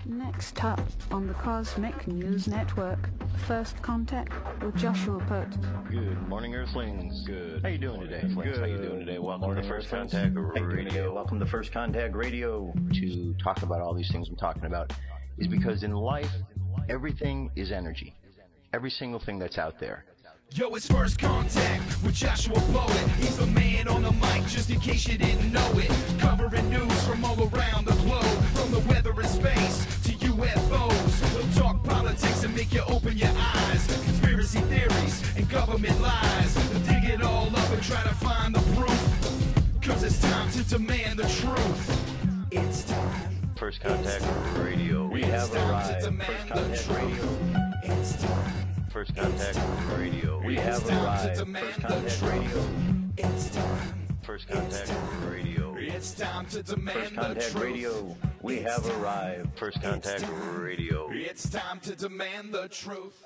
Next up on the Cosmic News Network, First Contact with Joshua Pert. Good morning, Earthlings. Good. How you doing today? Good. How you doing today? Welcome to First Contact Radio. Welcome to First Contact Radio. To talk about all these things I'm talking about is because in life, everything is energy. Every single thing that's out there. Yo, it's First Contact with Joshua Poet. He's the man on the mic, just in case you didn't know it. Covering news from all around the globe, from the weather and space to UFOs. He'll talk politics and make you open your eyes. Conspiracy theories and government lies. He'll dig it all up and try to find the proof. Cause it's time to demand the truth. It's time. First Contact Radio. We have arrived. First Contact Radio. It's time. First Contact Radio. We have arrived. First Contact Radio. It's time. First Contact Radio. It's time to demand First the Contact truth. Radio. We have arrived. First Contact Radio. It's time to demand the truth.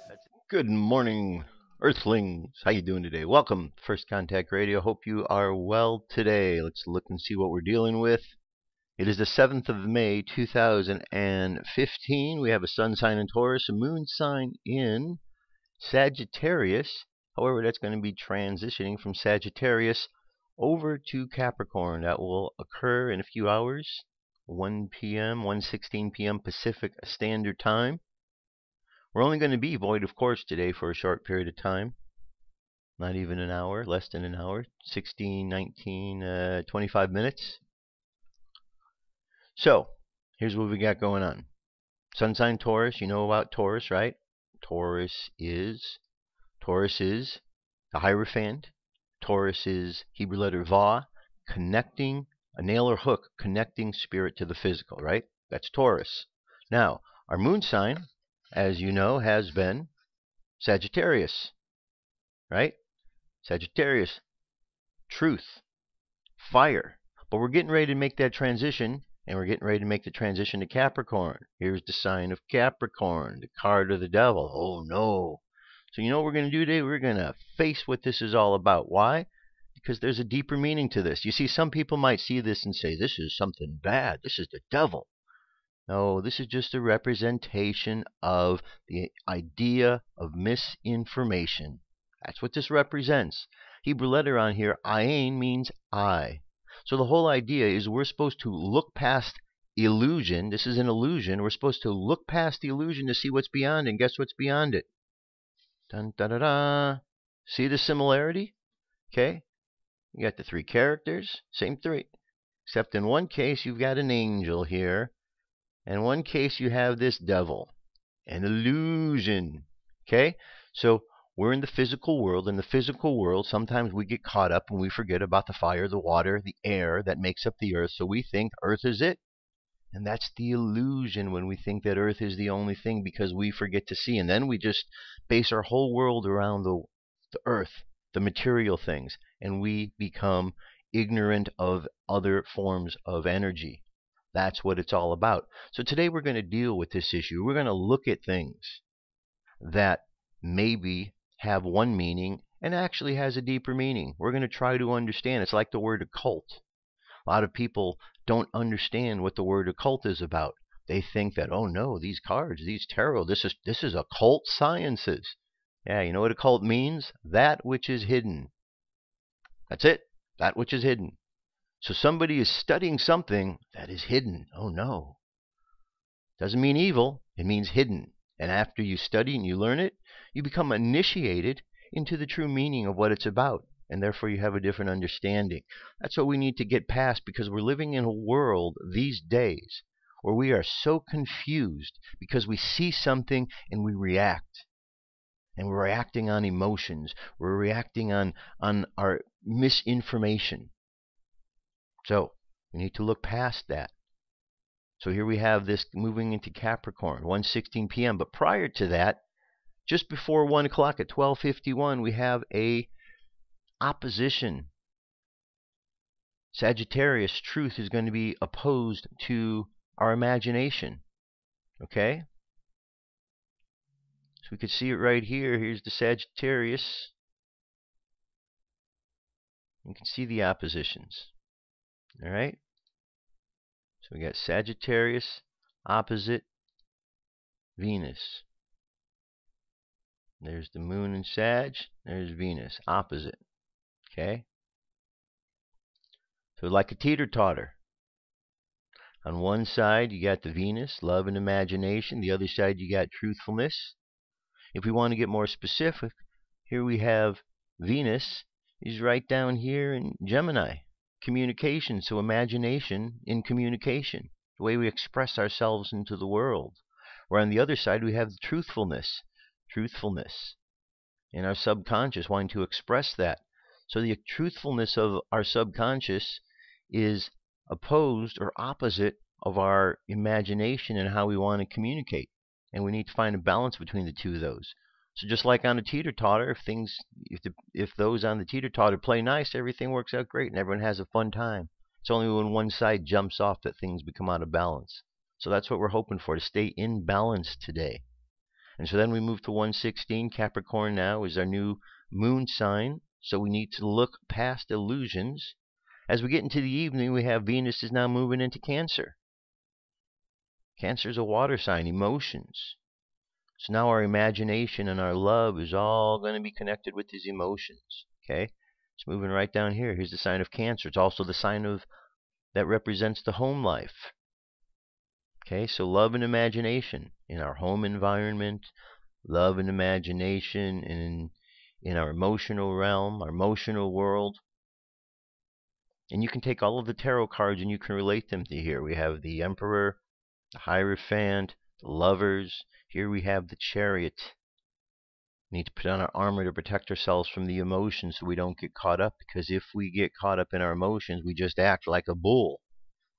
Good morning, Earthlings. How you doing today? Welcome to First Contact Radio. Hope you are well today. Let's look and see what we're dealing with. It is the 7th of May, 2015. We have a sun sign in Taurus, a moon sign in Sagittarius. However, that's going to be transitioning from Sagittarius over to Capricorn. That will occur in a few hours, 1 p.m., 1:16 p.m. Pacific Standard Time. We're only going to be void, of course, today for a short period of time. Not even an hour, less than an hour, 16, 19, 25 minutes. So, here's what we got going on. Sun sign Taurus, you know about Taurus, right? Taurus is the Hierophant. Taurus is Hebrew letter Vav, connecting, a nail or hook, connecting spirit to the physical, right? That's Taurus. Now, our moon sign, as you know, has been Sagittarius, right? Sagittarius, truth, fire. But we're getting ready to make that transition. And we're getting ready to make the transition to Capricorn. Here's the sign of Capricorn, the card of the devil. Oh, no. So you know what we're going to do today? We're going to face what this is all about. Why? Because there's a deeper meaning to this. You see, some people might see this and say, this is something bad. This is the devil. No, this is just a representation of the idea of misinformation. That's what this represents. Hebrew letter on here, ayin, means I. So the whole idea is we're supposed to look past illusion. This is an illusion. We're supposed to look past the illusion to see what's beyond it. And guess what's beyond it? Dun, da, da, da. See the similarity? Okay. You got the three characters. Same three. Except in one case, you've got an angel here. In one case, you have this devil. An illusion. Okay. So we're in the physical world. In the physical world, sometimes we get caught up and we forget about the fire, the water, the air that makes up the earth. So we think earth is it. And that's the illusion when we think that earth is the only thing because we forget to see. And then we just base our whole world around the earth, the material things. And we become ignorant of other forms of energy. That's what it's all about. So today we're going to deal with this issue. We're going to look at things that maybe have one meaning and actually has a deeper meaning. We're going to try to understand. It's like the word occult. A lot of people don't understand what the word occult is about. They think that, oh no, these cards, these tarot, this is occult sciences. Yeah, you know what occult means? That which is hidden. That's it. That which is hidden. So somebody is studying something that is hidden. Oh no. Doesn't mean evil. It means hidden. And after you study and you learn it, you become initiated into the true meaning of what it's about. And therefore you have a different understanding. That's what we need to get past because we're living in a world these days where we are so confused because we see something and we react. And we're reacting on emotions. We're reacting on our misinformation. So we need to look past that. So here we have this moving into Capricorn, 1:16 p.m. But prior to that, just before 1 o'clock at 12:51, we have a opposition. Sagittarius, truth, is going to be opposed to our imagination. Okay? So we could see it right here. Here's the Sagittarius. You can see the oppositions. All right? So we got Sagittarius opposite Venus. There's the moon in Sag. There's Venus, opposite. Okay? So like a teeter-totter. On one side, you got the Venus, love and imagination. The other side, you got truthfulness. If we want to get more specific, here we have Venus is right down here in Gemini. Communication, so imagination in communication. The way we express ourselves into the world. Where on the other side, we have the truthfulness. Truthfulness. In our subconscious, wanting to express that. So the truthfulness of our subconscious is opposed or opposite of our imagination and how we want to communicate. And we need to find a balance between the two of those. So just like on a teeter-totter, if those on the teeter-totter play nice, everything works out great and everyone has a fun time. It's only when one side jumps off that things become out of balance. So that's what we're hoping for, to stay in balance today. And so then we move to 116. Capricorn now is our new moon sign. So we need to look past illusions. As we get into the evening, we have Venus is now moving into Cancer. Cancer is a water sign, emotions. So now our imagination and our love is all going to be connected with these emotions. Okay? It's moving right down here. Here's the sign of Cancer. It's also the sign of that represents the home life. Okay, so love and imagination in our home environment, love and imagination in our emotional realm, our emotional world. And you can take all of the tarot cards and you can relate them to here. We have the Emperor, the Hierophant, the Lovers. Here we have the Chariot. We need to put on our armor to protect ourselves from the emotions so we don't get caught up. Because if we get caught up in our emotions, we just act like a bull.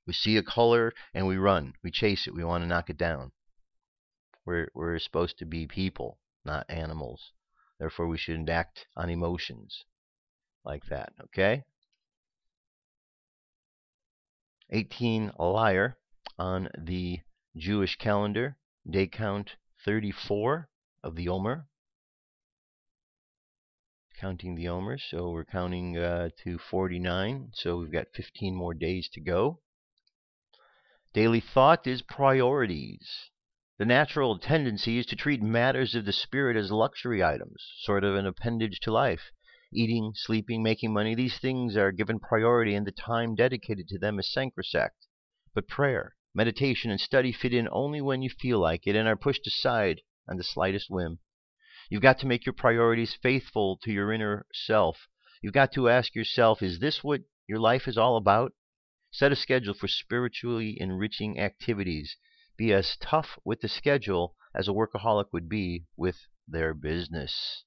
We see a color and we run. We chase it. We want to knock it down. We're supposed to be people, not animals. Therefore, we shouldn't act on emotions like that. Okay? 18 Liar on the Jewish calendar. Day count 34 of the Omer. Counting the Omer. So we're counting to 49. So we've got 15 more days to go. Daily thought is priorities. The natural tendency is to treat matters of the spirit as luxury items, sort of an appendage to life. Eating, sleeping, making money, these things are given priority and the time dedicated to them is sacrosanct. But prayer, meditation, and study fit in only when you feel like it and are pushed aside on the slightest whim. You've got to make your priorities faithful to your inner self. You've got to ask yourself, is this what your life is all about? Set a schedule for spiritually enriching activities. Be as tough with the schedule as a workaholic would be with their business.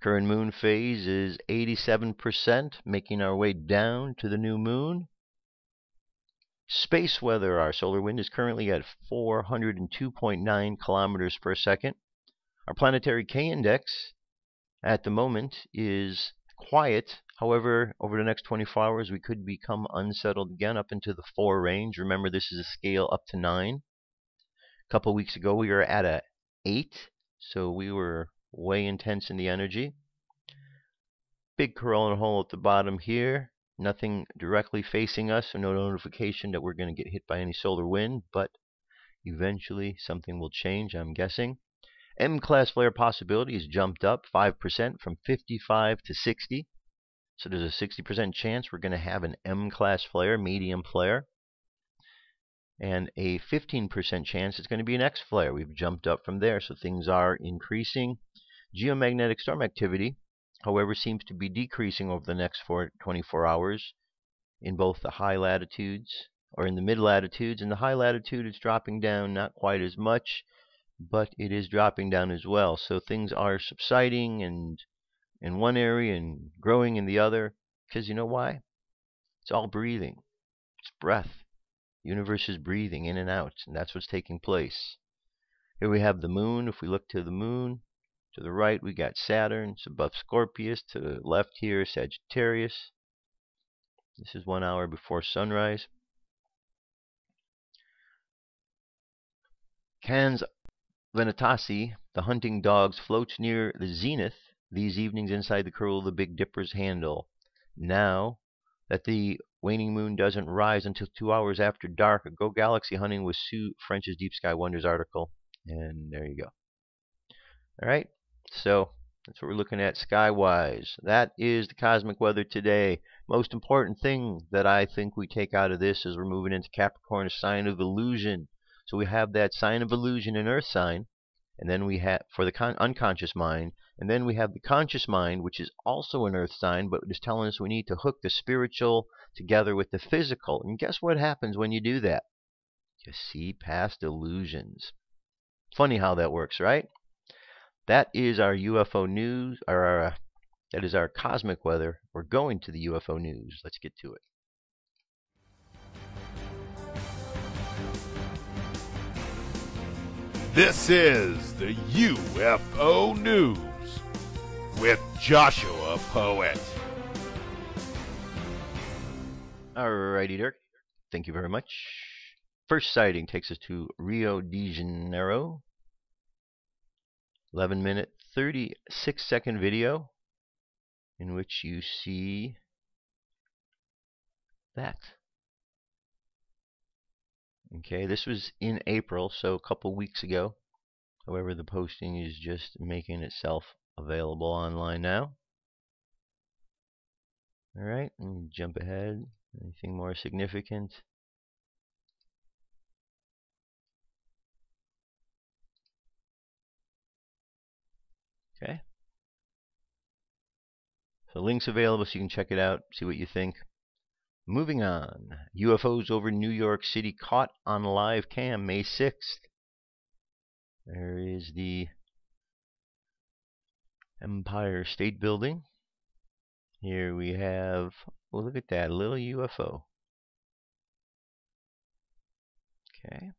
Current moon phase is 87%, making our way down to the new moon. Space weather, our solar wind is currently at 402.9 kilometers per second. Our planetary K-index at the moment is quiet. However, over the next 24 hours, we could become unsettled again up into the 4 range. Remember, this is a scale up to 9. A couple weeks ago, we were at a 8, so we were way intense in the energy. Big coronal hole at the bottom here. Nothing directly facing us, so no notification that we're going to get hit by any solar wind, but eventually something will change, I'm guessing. M-class flare possibility has jumped up 5% from 55 to 60. So there's a 60% chance we're going to have an M-class flare, medium flare. And a 15% chance it's going to be an X flare. We've jumped up from there, so things are increasing. Geomagnetic storm activity, however, seems to be decreasing over the next 24 hours in both the high latitudes, or in the mid latitudes. In the high latitude, it's dropping down not quite as much, but it is dropping down as well. So things are subsiding and in one area and growing in the other, because you know why? It's all breathing. It's breath. The universe is breathing in and out, and that's what's taking place. Here we have the moon. If we look to the moon, to the right we got Saturn. It's above Scorpius. To the left here, Sagittarius. This is 1 hour before sunrise. Cans Venatasi, the hunting dogs, floats near the zenith these evenings inside the curl of the Big Dipper's handle. Now that the waning moon doesn't rise until 2 hours after dark. Go galaxy hunting with Sue French's Deep Sky Wonders article. And there you go. All right, so that's what we're looking at sky-wise. That is the cosmic weather today. Most important thing that I think we take out of this is we're moving into Capricorn, a sign of illusion. So we have that sign of illusion in Earth sign, and then we have for the unconscious mind, and then we have the conscious mind, which is also an Earth sign, but is telling us we need to hook the spiritual together with the physical. And guess what happens when you do that? You see past illusions. Funny how that works, right? That is our UFO news, or that is our cosmic weather. We're going to the UFO news. Let's get to it. This is the UFO News with Joshua Poet. Alrighty, Dirk. Thank you very much. First sighting takes us to Rio de Janeiro. 11-minute, 36-second video in which you see that. Okay, this was in April, so a couple weeks ago. However, the posting is just making itself available online now. Alright, jump ahead. Anything more significant? Okay. So links available so you can check it out, see what you think. Moving on. UFOs over New York City caught on live cam May 6th. There is the Empire State Building. Here we have, oh, look at that, a little UFO. Okay.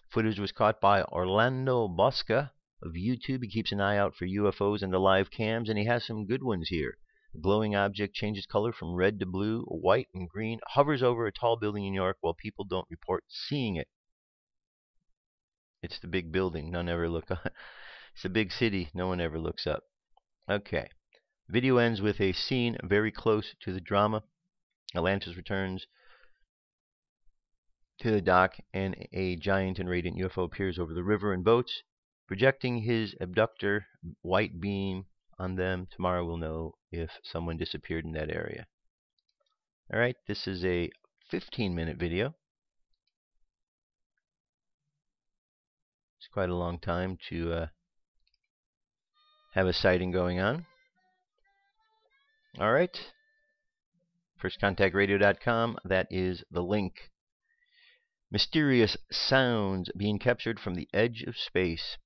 Footage was caught by Orlando Bosca of YouTube. He keeps an eye out for UFOs and the live cams, and he has some good ones here. A glowing object changes color from red to blue, white, and green, hovers over a tall building in New York while people don't report seeing it. It's the big building. None ever look up. It's a big city. No one ever looks up. Okay. Video ends with a scene very close to the drama. Atlantis returns to the dock, and a giant and radiant UFO appears over the river and boats, projecting his abductor white beam on them. Tomorrow we'll know if someone disappeared in that area. Alright, this is a 15-minute video. It's quite a long time to have a sighting going on. Alright, firstcontactradio.com, that is the link. Mysterious sounds being captured from the edge of space.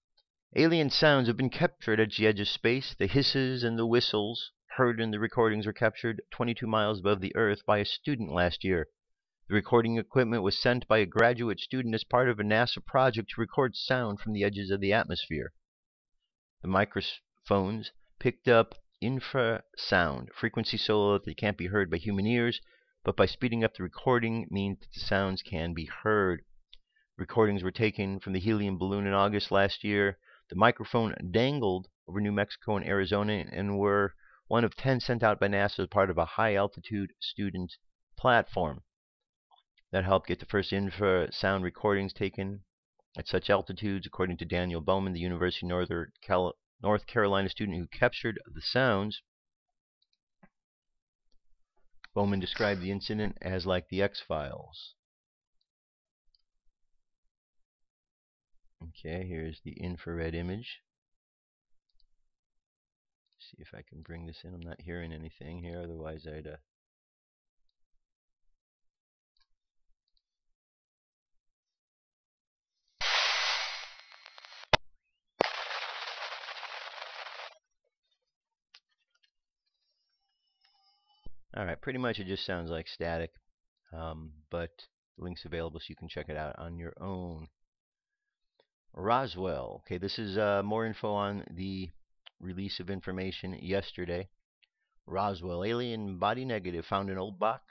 Alien sounds have been captured at the edge of space. The hisses and the whistles heard in the recordings were captured 22 miles above the Earth by a student last year. The recording equipment was sent by a graduate student as part of a NASA project to record sound from the edges of the atmosphere. The microphones picked up infrasound, frequency so low that they can't be heard by human ears, but by speeding up the recording means that the sounds can be heard. Recordings were taken from the helium balloon in August last year. The microphone dangled over New Mexico and Arizona and were one of 10 sent out by NASA as part of a high-altitude student platform. That helped get the first infrasound recordings taken at such altitudes, according to Daniel Bowman, the University of North Carolina student who captured the sounds. Bowman described the incident as like the X-Files. Okay, here's the infrared image. See if I can bring this in. I'm not hearing anything here, otherwise I'd Alright, pretty much it just sounds like static, but the link's available so you can check it out on your own. Roswell. Okay, this is more info on the release of information yesterday. Roswell, alien body negative found in old box.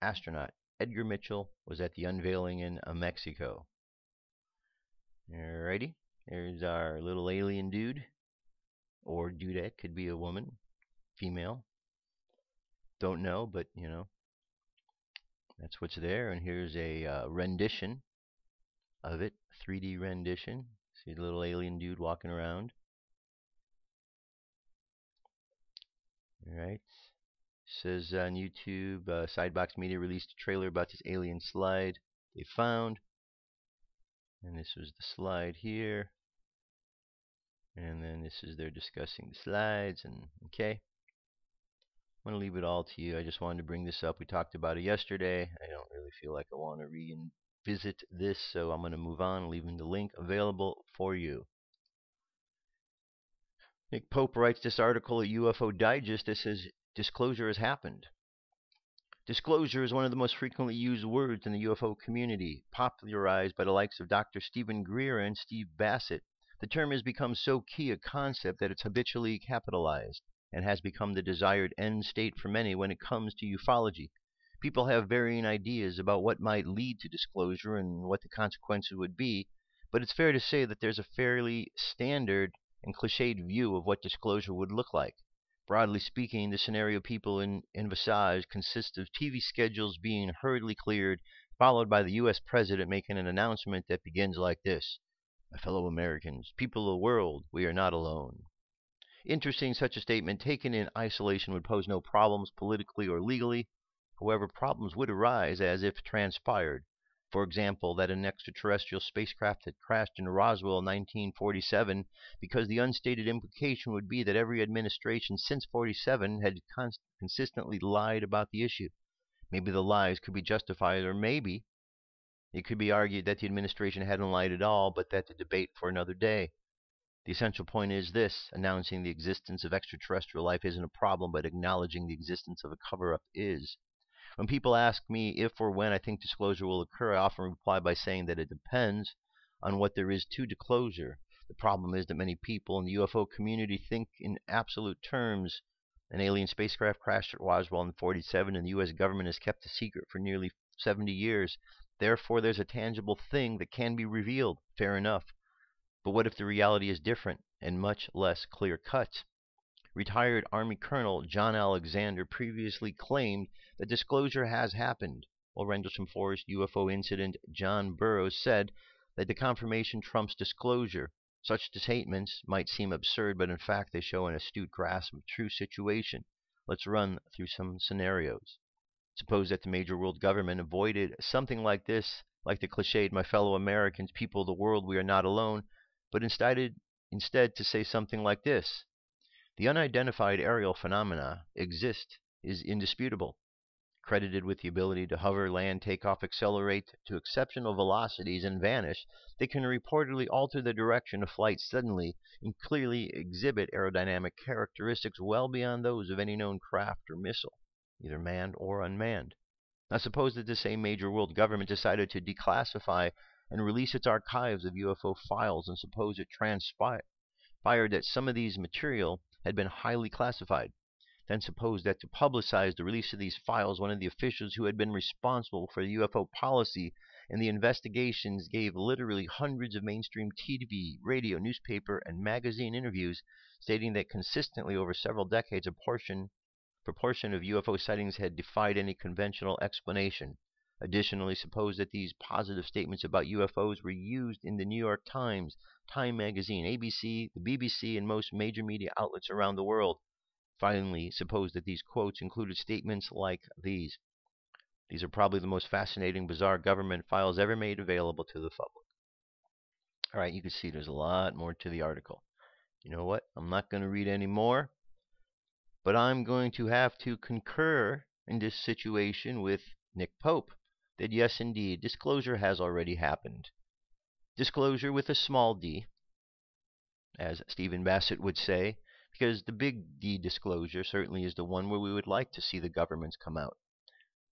Astronaut Edgar Mitchell was at the unveiling in Mexico. Alrighty, there's our little alien dude, or dudette, could be a woman, female. Don't know, but you know, That's what's there, and here's a rendition of it, 3D rendition. See the little alien dude walking around. All right. Says on YouTube, Sidebox Media released a trailer about this alien slide they found. And this was the slide here. And then this is they're discussing the slides. And okay, I'm going to leave it all to you. I just wanted to bring this up. We talked about it yesterday. I don't really feel like I want to revisit this, so I'm going to move on, leaving the link available for you. Nick Pope writes this article at UFO Digest that says disclosure has happened. Disclosure is one of the most frequently used words in the UFO community, popularized by the likes of Dr. Stephen Greer and Steve Bassett. The term has become so key a concept that it's habitually capitalized and has become the desired end state for many when it comes to ufology. People have varying ideas about what might lead to disclosure and what the consequences would be, but it's fair to say that there's a fairly standard and cliched view of what disclosure would look like. Broadly speaking, the scenario people envisage consists of TV schedules being hurriedly cleared, followed by the U.S. President making an announcement that begins like this: "My fellow Americans, people of the world, we are not alone." Interesting, such a statement taken in isolation would pose no problems politically or legally. However, problems would arise as if transpired. For example, that an extraterrestrial spacecraft had crashed in Roswell in 1947, because the unstated implication would be that every administration since 47 had consistently lied about the issue. Maybe the lies could be justified, or maybe it could be argued that the administration hadn't lied at all, but that the debate for another day. The essential point is this: announcing the existence of extraterrestrial life isn't a problem, but acknowledging the existence of a cover-up is. When people ask me if or when I think disclosure will occur, I often reply by saying that it depends on what there is to disclosure. The problem is that many people in the UFO community think in absolute terms. An alien spacecraft crashed at Roswell in 1947, and the U.S. government has kept the secret for nearly 70 years. Therefore, there's a tangible thing that can be revealed. Fair enough. But what if the reality is different and much less clear-cut? Retired Army Colonel John Alexander previously claimed that disclosure has happened, while Rendlesham Forest UFO incident John Burroughs said that the confirmation trumps disclosure. Such statements might seem absurd, but in fact they show an astute grasp of the true situation. Let's run through some scenarios. Suppose that the major world government avoided something like this, like the cliched "my fellow Americans, people of the world, we are not alone," but instead to say something like this: "The unidentified aerial phenomena exist is indisputable. Credited with the ability to hover, land, take off, accelerate to exceptional velocities, and vanish, they can reportedly alter the direction of flight suddenly and clearly exhibit aerodynamic characteristics well beyond those of any known craft or missile, either manned or unmanned." Now suppose that the same major world government decided to declassify and release its archives of UFO files, and suppose it transpired that some of these material had been highly classified. Then suppose that to publicize the release of these files, one of the officials who had been responsible for the UFO policy and the investigations gave literally hundreds of mainstream TV, radio, newspaper, and magazine interviews stating that consistently over several decades a proportion of UFO sightings had defied any conventional explanation. Additionally, suppose that these positive statements about UFOs were used in the New York Times, Time Magazine, ABC, the BBC, and most major media outlets around the world. Finally, suppose that these quotes included statements like these: "These are probably the most fascinating, bizarre government files ever made available to the public." All right, you can see there's a lot more to the article. You know what? I'm not going to read any more, but I'm going to have to concur in this situation with Nick Pope that yes, indeed, disclosure has already happened. Disclosure with a small d, as Stephen Bassett would say, because the big D disclosure certainly is the one where we would like to see the governments come out.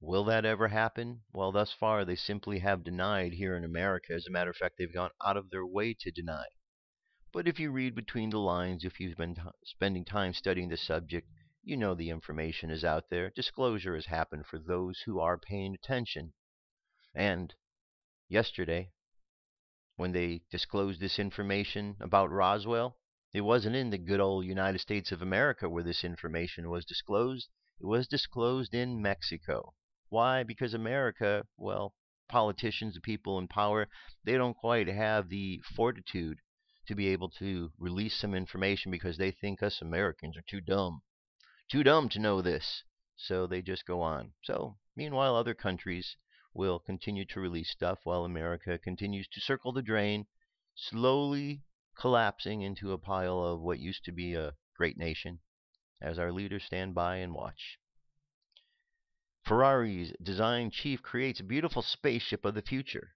Will that ever happen? Well, thus far they simply have denied here in America. As a matter of fact, they've gone out of their way to deny. But if you read between the lines, if you've been spending time studying the subject, you know the information is out there. Disclosure has happened for those who are paying attention. And yesterday, when they disclosed this information about Roswell, it wasn't in the good old United States of America where this information was disclosed. It was disclosed in Mexico. Why? Because America, well, politicians, the people in power, they don't quite have the fortitude to be able to release some information because they think us Americans are too dumb to know this. So they just go on. So, meanwhile, other countries will continue to release stuff while America continues to circle the drain, slowly collapsing into a pile of what used to be a great nation as our leaders stand by and watch. Ferrari's design chief creates a beautiful spaceship of the future.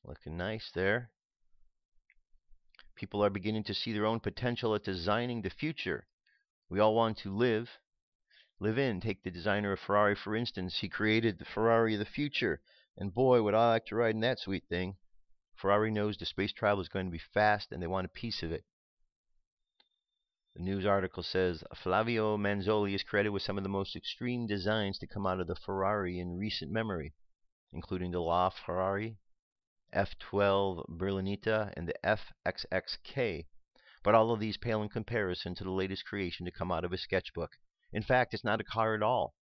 Looking nice there. People are beginning to see their own potential at designing the future. We all want to live in. Take the designer of Ferrari, for instance. He created the Ferrari of the future. And boy, would I like to ride in that sweet thing. Ferrari knows the space travel is going to be fast, and they want a piece of it. The news article says Flavio Manzoli is credited with some of the most extreme designs to come out of the Ferrari in recent memory, including the La Ferrari, F12 Berlinetta, and the FXXK. But all of these pale in comparison to the latest creation to come out of his sketchbook. In fact, it's not a car at all.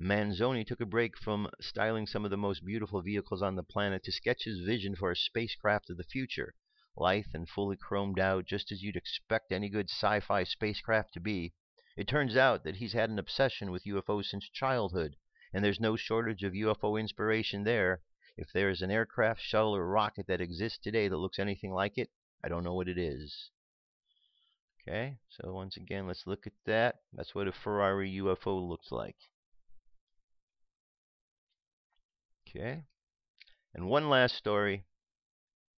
Manzoni took a break from styling some of the most beautiful vehicles on the planet to sketch his vision for a spacecraft of the future, lithe and fully chromed out, just as you'd expect any good sci-fi spacecraft to be. It turns out that he's had an obsession with UFOs since childhood, and there's no shortage of UFO inspiration there. If there is an aircraft, shuttle, or rocket that exists today that looks anything like it, I don't know what it is. Okay, so once again, let's look at that. That's what a Ferrari UFO looks like. Okay, and one last story.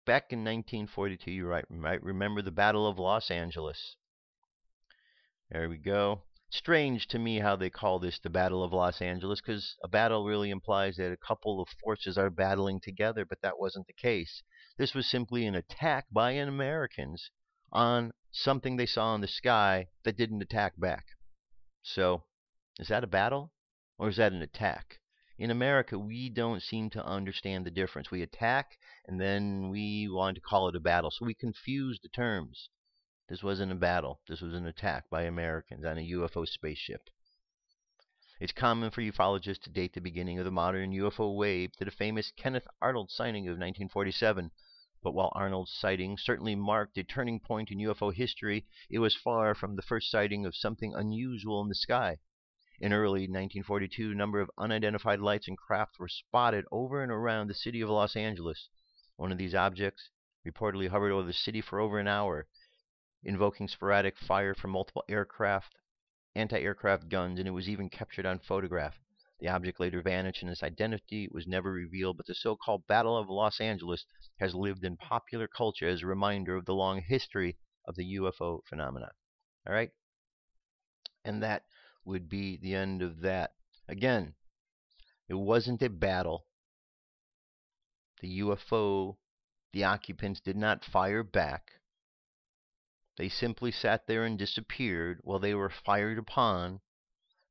Back in 1942, you might remember the Battle of Los Angeles. There we go. Strange to me how they call this the Battle of Los Angeles, because a battle really implies that a couple of forces are battling together, but that wasn't the case. This was simply an attack by Americans on something they saw in the sky that didn't attack back. So, is that a battle or is that an attack? In America, we don't seem to understand the difference. We attack and then we want to call it a battle. So we confuse the terms. This wasn't a battle. This was an attack by Americans on a UFO spaceship. It's common for ufologists to date the beginning of the modern UFO wave to the famous Kenneth Arnold sighting of 1947. But while Arnold's sighting certainly marked a turning point in UFO history, it was far from the first sighting of something unusual in the sky. In early 1942, a number of unidentified lights and craft were spotted over and around the city of Los Angeles. One of these objects reportedly hovered over the city for over an hour, invoking sporadic fire from multiple aircraft, anti-aircraft guns, and it was even captured on photograph. The object later vanished and its identity was never revealed, but the so-called Battle of Los Angeles has lived in popular culture as a reminder of the long history of the UFO phenomena. All right? And that would be the end of that. Again, it wasn't a battle. The UFO, the occupants did not fire back. They simply sat there and disappeared while they were fired upon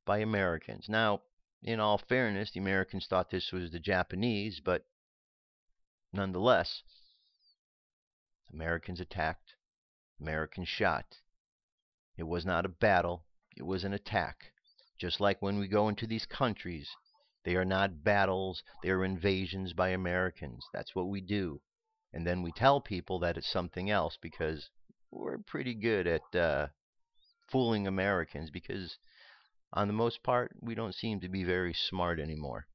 by Americans. Now, in all fairness, the Americans thought this was the Japanese, but nonetheless, Americans attacked, Americans shot. It was not a battle, it was an attack. Just like when we go into these countries, they are not battles, they are invasions by Americans. That's what we do. And then we tell people that it's something else because we're pretty good at fooling Americans, because on the most part, we don't seem to be very smart anymore.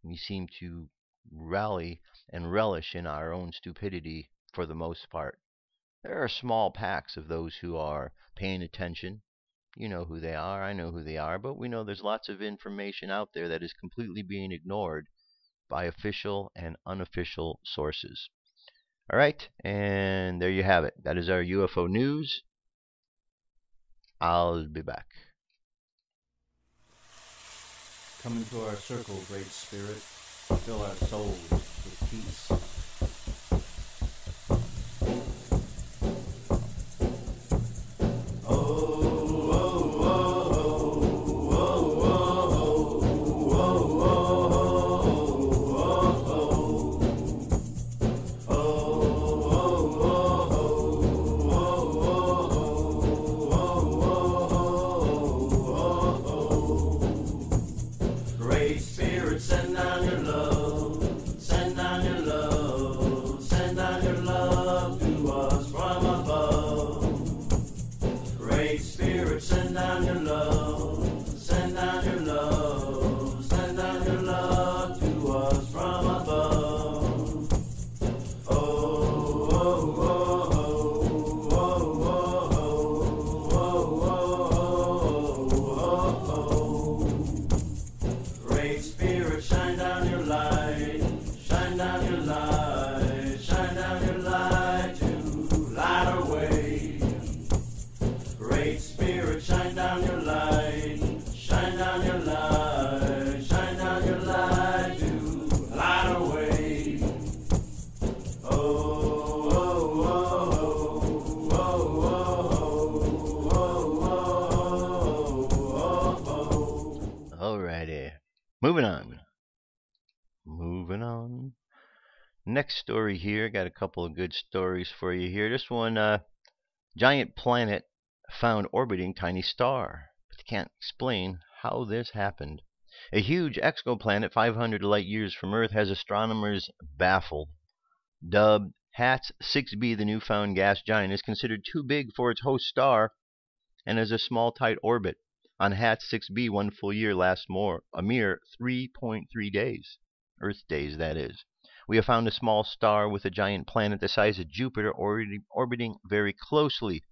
We seem to rally and relish in our own stupidity for the most part. There are small packs of those who are paying attention. You know who they are, I know who they are, but we know there's lots of information out there that is completely being ignored by official and unofficial sources. All right, and there you have it. That is our UFO news. I'll be back. Come into our circle, Great Spirit. Fill our souls with peace. Great Spirit. down your light, shine down your light to light our way. Great Spirit, shine down your light, shine down your light, shine down your light to light our way. Oh, oh, oh, oh, oh, oh, oh. Alrighty. Moving on. Moving on. Next story here. Got a couple of good stories for you here. This one, giant planet found orbiting tiny star. But they can't explain how this happened. A huge exoplanet 500 light years from Earth has astronomers baffled. Dubbed HATS 6b, the newfound gas giant is considered too big for its host star and has a small tight orbit. On HATS 6b, 1 full year lasts a mere 3.3 days. Earth days, that is. We have found a small star with a giant planet the size of Jupiter orbiting very closely.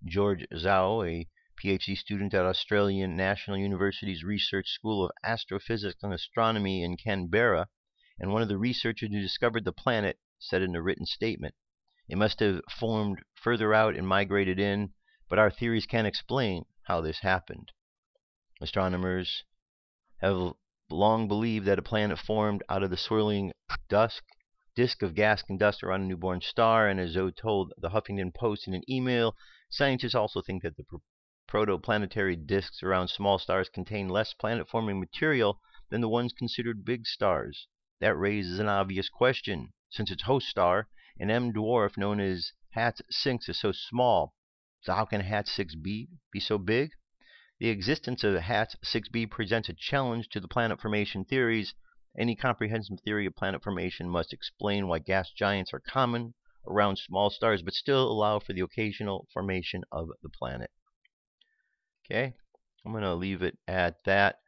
George Zhao, a PhD student at Australian National University's Research School of Astrophysics and Astronomy in Canberra, and one of the researchers who discovered the planet, said in a written statement, "It must have formed further out and migrated in, but our theories can't explain how this happened." Astronomers have long believed that a planet formed out of the swirling disk of gas and dust around a newborn star, and as Zhou told the Huffington Post in an email, scientists also think that the protoplanetary disks around small stars contain less planet-forming material than the ones considered big stars. That raises an obvious question. Since its host star, an M dwarf known as HATS 6, is so small, so how can HATS 6b be so big? The existence of HATS 6b presents a challenge to the planet formation theories. Any comprehensive theory of planet formation must explain why gas giants are common around small stars, but still allow for the occasional formation of the planet. Okay, I'm going to leave it at that.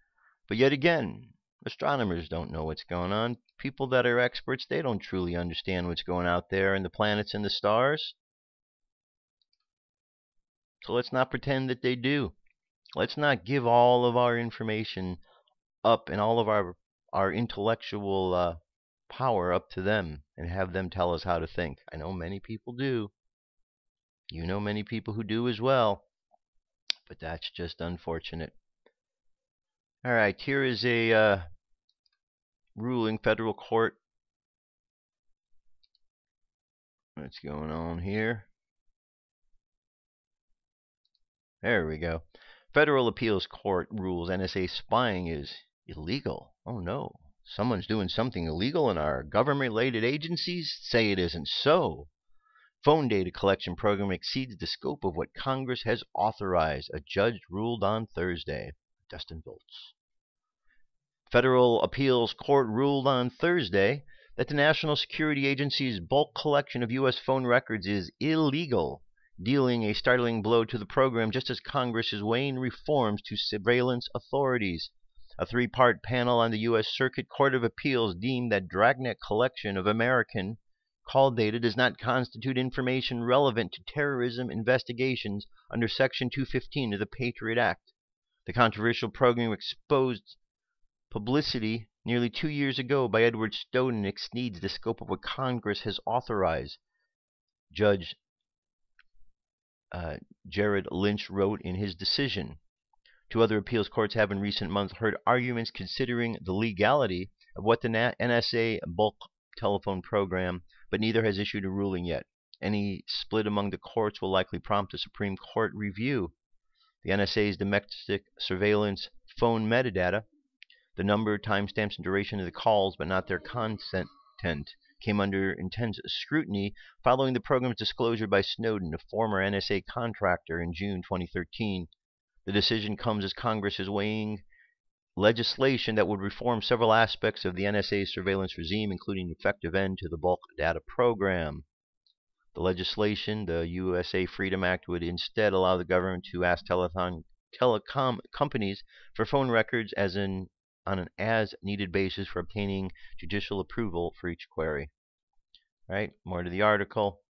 But yet again, astronomers don't know what's going on. People that are experts, they don't truly understand what's going out there in the planets and the stars. So let's not pretend that they do. Let's not give all of our information up and all of our intellectual power up to them and have them tell us how to think. I know many people do. You know many people who do as well. But that's just unfortunate. All right, here is a ruling federal court. What's going on here? There we go. Federal Appeals Court rules NSA spying is illegal. Oh no, someone's doing something illegal and our government-related agencies say it isn't so. Phone data collection program exceeds the scope of what Congress has authorized, a judge ruled on Thursday. Dustin Volts. Federal Appeals Court ruled on Thursday that the National Security Agency's bulk collection of U.S. phone records is illegal, dealing a startling blow to the program just as Congress is weighing reforms to surveillance authorities. A three-part panel on the U.S. Circuit Court of Appeals deemed that dragnet collection of American call data does not constitute information relevant to terrorism investigations under Section 215 of the Patriot Act. The controversial program exposed publicity nearly 2 years ago by Edward Snowden exceeds the scope of what Congress has authorized, Judge Jared Lynch wrote in his decision. Two other appeals courts have in recent months heard arguments considering the legality of what the NSA bulk telephone program, but neither has issued a ruling yet. Any split among the courts will likely prompt a Supreme Court review. The NSA's domestic surveillance phone metadata, the number, timestamps, and duration of the calls, but not their content, came under intense scrutiny following the program's disclosure by Snowden, a former NSA contractor, in June 2013. The decision comes as Congress is weighing legislation that would reform several aspects of the NSA's surveillance regime, including an effective end to the bulk data program. The legislation, the USA Freedom Act, would instead allow the government to ask telecom companies for phone records on an as-needed basis for obtaining judicial approval for each query. Right, more to the article.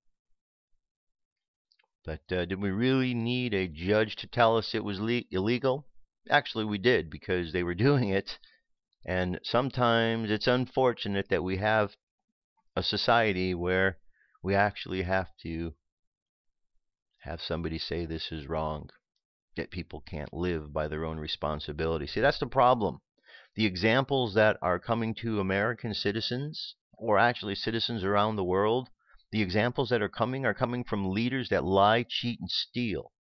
But did we really need a judge to tell us it was illegal? Actually, we did, because they were doing it. And sometimes it's unfortunate that we have a society where we actually have to have somebody say this is wrong. Yet people can't live by their own responsibility. See, that's the problem. The examples that are coming to American citizens, or actually citizens around the world, the examples that are coming from leaders that lie, cheat, and steal.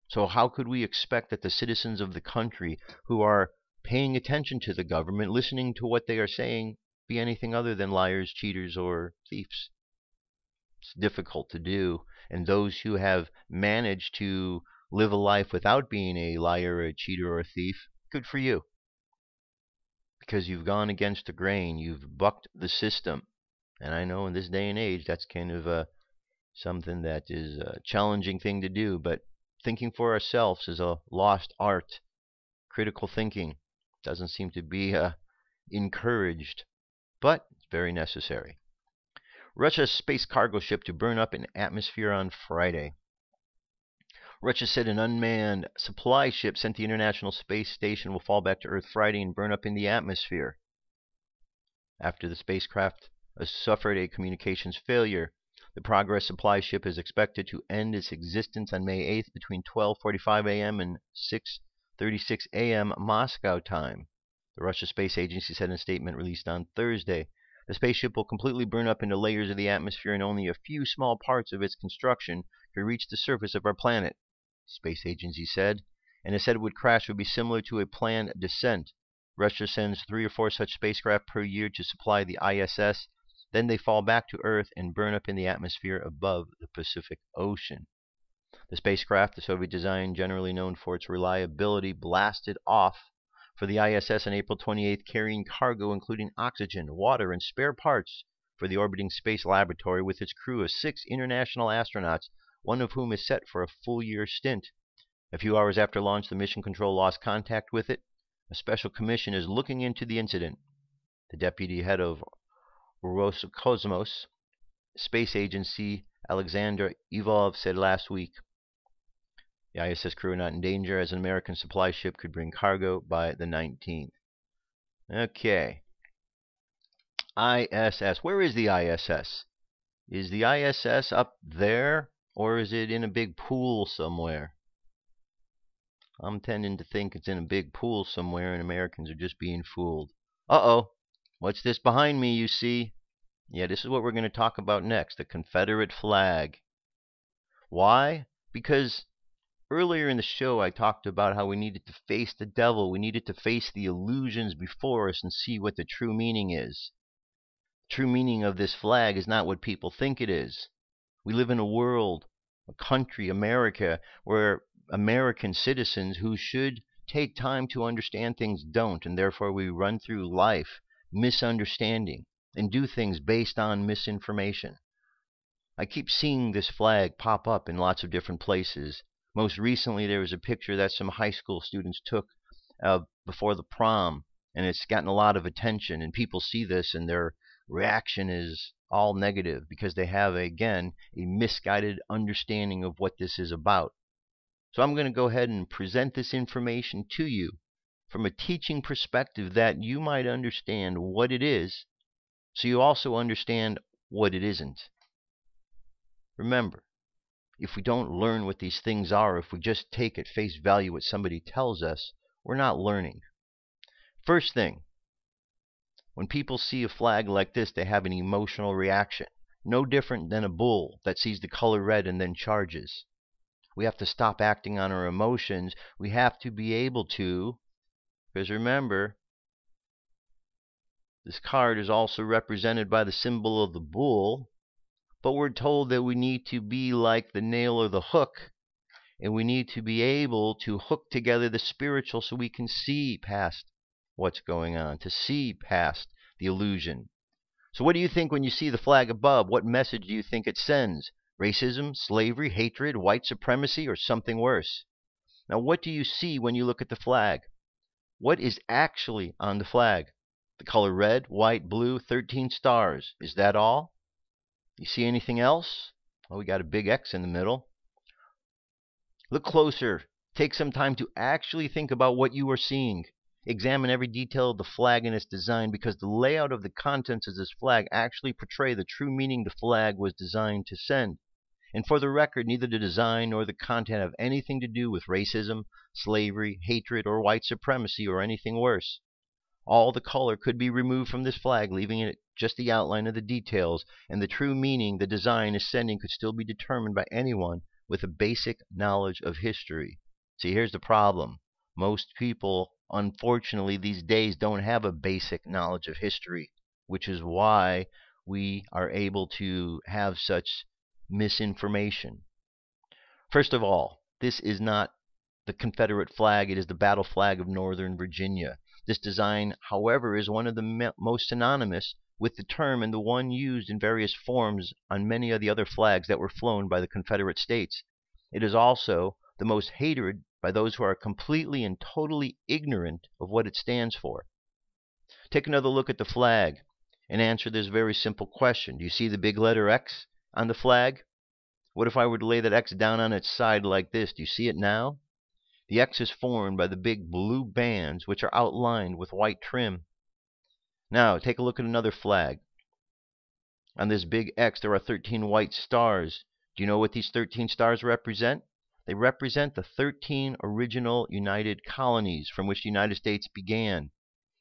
So how could we expect that the citizens of the country who are paying attention to the government, listening to what they are saying, be anything other than liars, cheaters, or thieves? It's difficult to do. And those who have managed to live a life without being a liar, a cheater, or a thief, good for you. Because you've gone against the grain. You've bucked the system. And I know in this day and age, that's kind of something that is a challenging thing to do. But thinking for ourselves is a lost art. Critical thinking doesn't seem to be encouraged, but it's very necessary. Russia's space cargo ship to burn up in atmosphere on Friday. Russia said an unmanned supply ship sent to the International Space Station will fall back to Earth Friday and burn up in the atmosphere after the spacecraft suffered a communications failure. The Progress supply ship is expected to end its existence on May 8th between 12:45 a.m. and 6:36 a.m. Moscow time, the Russian Space Agency said in a statement released on Thursday. The spaceship will completely burn up into layers of the atmosphere, and only a few small parts of its construction could reach the surface of our planet, the Space Agency said, and it said it would crash would be similar to a planned descent. Russia sends 3 or 4 such spacecraft per year to supply the ISS. Then they fall back to Earth and burn up in the atmosphere above the Pacific Ocean. The spacecraft, the Soviet design generally known for its reliability, blasted off for the ISS on April 28th, carrying cargo including oxygen, water, and spare parts for the orbiting space laboratory with its crew of 6 international astronauts, one of whom is set for a full-year stint. A few hours after launch, the mission control lost contact with it. A special commission is looking into the incident. The deputy head of Roscosmos Space Agency, Alexander Ivov, said last week. The ISS crew are not in danger, as an American supply ship could bring cargo by the 19th. Okay. ISS. Where is the ISS? Is the ISS up there, or is it in a big pool somewhere? I'm tending to think it's in a big pool somewhere, and Americans are just being fooled. Uh-oh. What's this behind me, you see? Yeah, this is what we're going to talk about next, the Confederate flag. Why? Because earlier in the show, I talked about how we needed to face the devil. We needed to face the illusions before us and see what the true meaning is. The true meaning of this flag is not what people think it is. We live in a world, a country, America, where American citizens who should take time to understand things don't, and therefore we run through life misunderstanding and do things based on misinformation. I keep seeing this flag pop up in lots of different places. Most recently, there was a picture that some high school students took before the prom, and it's gotten a lot of attention, and people see this and their reaction is all negative because they have, again, a misguided understanding of what this is about. So I'm going to go ahead and present this information to you from a teaching perspective that you might understand what it is, so you also understand what it isn't. Remember, if we don't learn what these things are, if we just take at face value what somebody tells us, we're not learning. First thing, when people see a flag like this, they have an emotional reaction, no different than a bull that sees the color red and then charges. We have to stop acting on our emotions. We have to be able to, because remember, this card is also represented by the symbol of the bull, but we're told that we need to be like the nail or the hook, and we need to be able to hook together the spiritual so we can see past what's going on, to see past the illusion. So what do you think when you see the flag above? What message do you think it sends? Racism, slavery, hatred, white supremacy, or something worse? Now, what do you see when you look at the flag? What is actually on the flag? The color red, white, blue, 13 stars. Is that all? You see anything else? Well, we got a big X in the middle. Look closer. Take some time to actually think about what you are seeing. Examine every detail of the flag and its design, because the layout of the contents of this flag actually portray the true meaning the flag was designed to send. And for the record, neither the design nor the content have anything to do with racism, slavery, hatred, or white supremacy, or anything worse. All the color could be removed from this flag, leaving it just the outline of the details, and the true meaning the design is sending could still be determined by anyone with a basic knowledge of history. See, here's the problem. Most people, unfortunately, these days don't have a basic knowledge of history, which is why we are able to have such misinformation. First of all, this is not the Confederate flag. It is the battle flag of Northern Virginia. This design, however, is one of the most synonymous with the term and the one used in various forms on many of the other flags that were flown by the Confederate States. It is also the most hated by those who are completely and totally ignorant of what it stands for. Take another look at the flag and answer this very simple question. Do you see the big letter X on the flag? What if I were to lay that X down on its side like this? Do you see it now? The X is formed by the big blue bands, which are outlined with white trim. Now, take a look at another flag. On this big X, there are 13 white stars. Do you know what these 13 stars represent? They represent the 13 original United Colonies from which the United States began.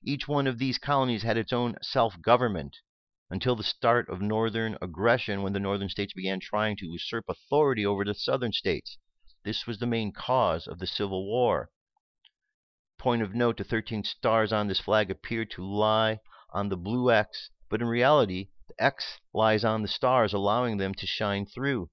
Each one of these colonies had its own self-government until the start of Northern aggression, when the Northern states began trying to usurp authority over the Southern states. This was the main cause of the Civil War. Point of note, the 13 stars on this flag appear to lie on the blue X, but in reality, the X lies on the stars, allowing them to shine through.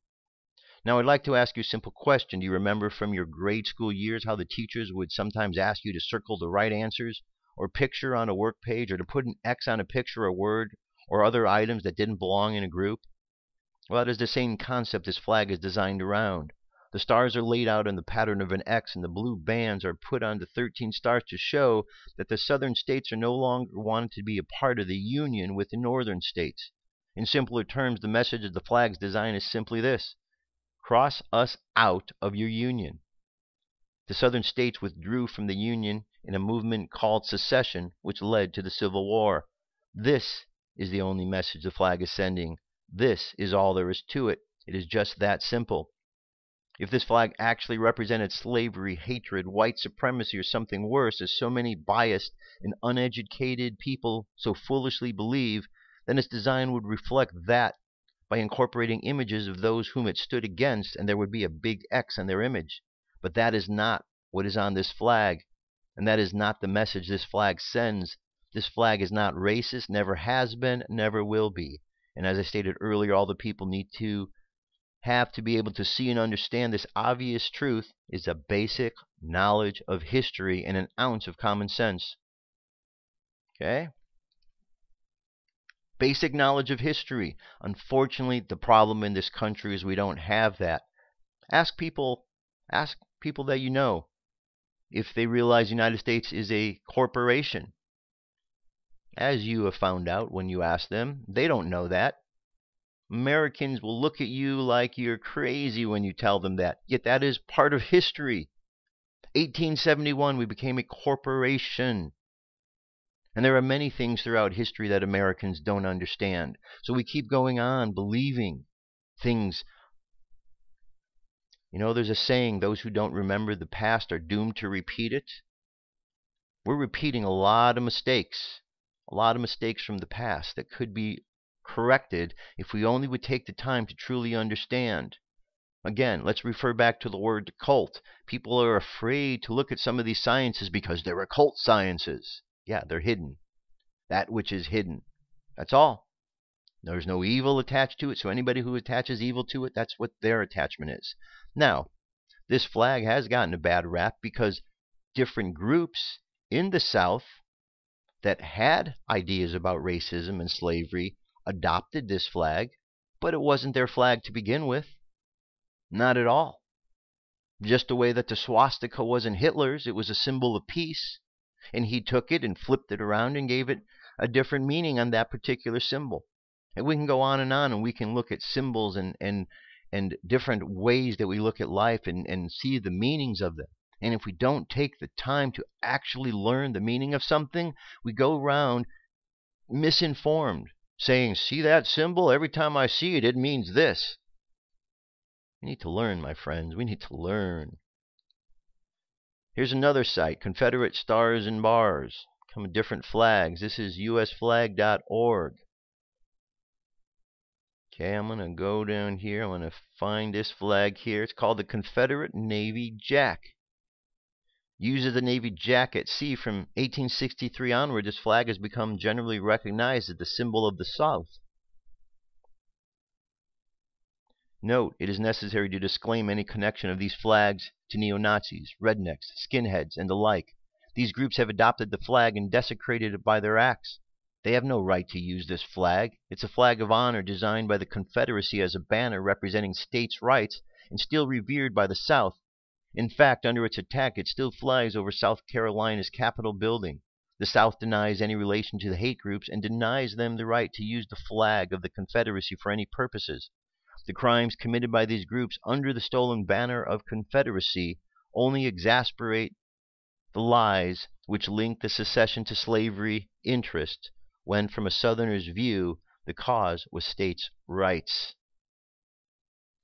Now, I'd like to ask you a simple question. Do you remember from your grade school years how the teachers would sometimes ask you to circle the right answers, or picture on a work page, or to put an X on a picture, a word, or other items that didn't belong in a group? Well, that is the same concept this flag is designed around. The stars are laid out in the pattern of an X, and the blue bands are put on the 13 stars to show that the southern states are no longer wanted to be a part of the Union with the northern states. In simpler terms, the message of the flag's design is simply this: cross us out of your Union. The southern states withdrew from the Union in a movement called secession, which led to the Civil War. This is the only message the flag is sending. This is all there is to it. It is just that simple. If this flag actually represented slavery, hatred, white supremacy, or something worse, as so many biased and uneducated people so foolishly believe, then its design would reflect that by incorporating images of those whom it stood against, and there would be a big X on their image. But that is not what is on this flag, and that is not the message this flag sends. This flag is not racist, never has been, never will be. And as I stated earlier, all the people need to have to be able to see and understand this obvious truth is a basic knowledge of history and an ounce of common sense. Okay? Basic knowledge of history. Unfortunately, the problem in this country is we don't have that. Ask people that you know if they realize the United States is a corporation. As you have found out when you ask them, they don't know that. Americans will look at you like you're crazy when you tell them that. Yet that is part of history. 1871, we became a corporation. And there are many things throughout history that Americans don't understand. So we keep going on believing things. You know, there's a saying, those who don't remember the past are doomed to repeat it. We're repeating a lot of mistakes from the past that could be corrected if we only would take the time to truly understand. Again, let's refer back to the word cult. People are afraid to look at some of these sciences because they're occult sciences. Yeah, they're hidden. That which is hidden. That's all. There's no evil attached to it, so anybody who attaches evil to it, that's what their attachment is. Now, this flag has gotten a bad rap because different groups in the South that had ideas about racism and slavery adopted this flag, but it wasn't their flag to begin with. Not at all. Just the way that the swastika wasn't Hitler's, it was a symbol of peace, and he took it and flipped it around and gave it a different meaning on that particular symbol. And we can go on, and we can look at symbols and different ways that we look at life and see the meanings of them. And if we don't take the time to actually learn the meaning of something, we go around misinformed, saying, see that symbol? Every time I see it, it means this. We need to learn, my friends. We need to learn. Here's another site, Confederate Stars and Bars. Come with different flags. This is usflag.org. Okay, I'm going to go down here. I'm going to find this flag here. It's called the Confederate Navy Jack. Used as the Navy Jack at sea from 1863 onward, this flag has become generally recognized as the symbol of the South. Note, it is necessary to disclaim any connection of these flags to neo-Nazis, rednecks, skinheads, and the like. These groups have adopted the flag and desecrated it by their acts. They have no right to use this flag. It's a flag of honor designed by the Confederacy as a banner representing states' rights and still revered by the South. In fact, under its attack, it still flies over South Carolina's Capitol building. The South denies any relation to the hate groups and denies them the right to use the flag of the Confederacy for any purposes. The crimes committed by these groups under the stolen banner of Confederacy only exasperate the lies which link the secession to slavery interest, when from a Southerner's view, the cause was states' rights.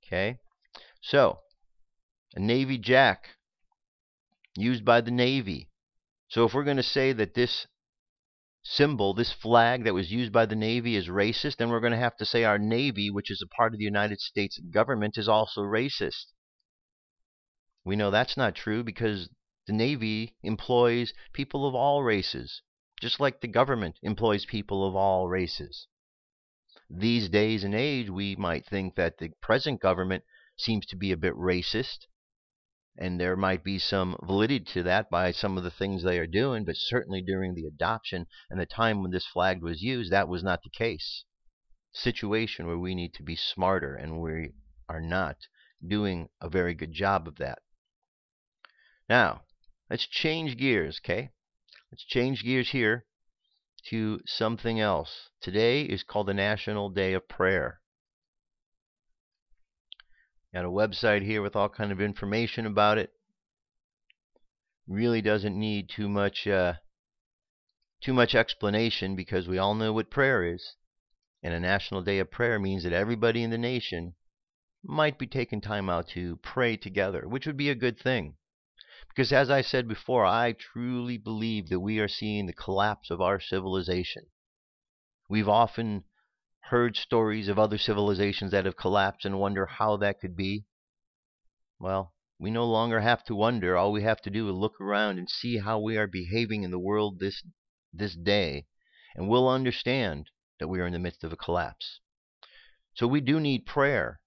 Okay? So, a Navy Jack used by the Navy. So if we're going to say that this symbol, this flag that was used by the Navy is racist, then we're going to have to say our Navy, which is a part of the United States government, is also racist. We know that's not true because the Navy employs people of all races, just like the government employs people of all races. These days and age, we might think that the present government seems to be a bit racist, and there might be some validity to that by some of the things they are doing, but certainly during the adoption and the time when this flag was used, that was not the case. Situation where we need to be smarter, and we are not doing a very good job of that. Now, let's change gears, okay? Let's change gears here to something else. Today is called the National Day of Prayer. Got a website here with all kind of information about it. Really doesn't need too much explanation because we all know what prayer is. And a National Day of Prayer means that everybody in the nation might be taking time out to pray together, which would be a good thing. Because as I said before, I truly believe that we are seeing the collapse of our civilization. We've often heard stories of other civilizations that have collapsed and wonder how that could be. Well, we no longer have to wonder. All we have to do is look around and see how we are behaving in the world this day, and we'll understand that we are in the midst of a collapse. So we do need prayer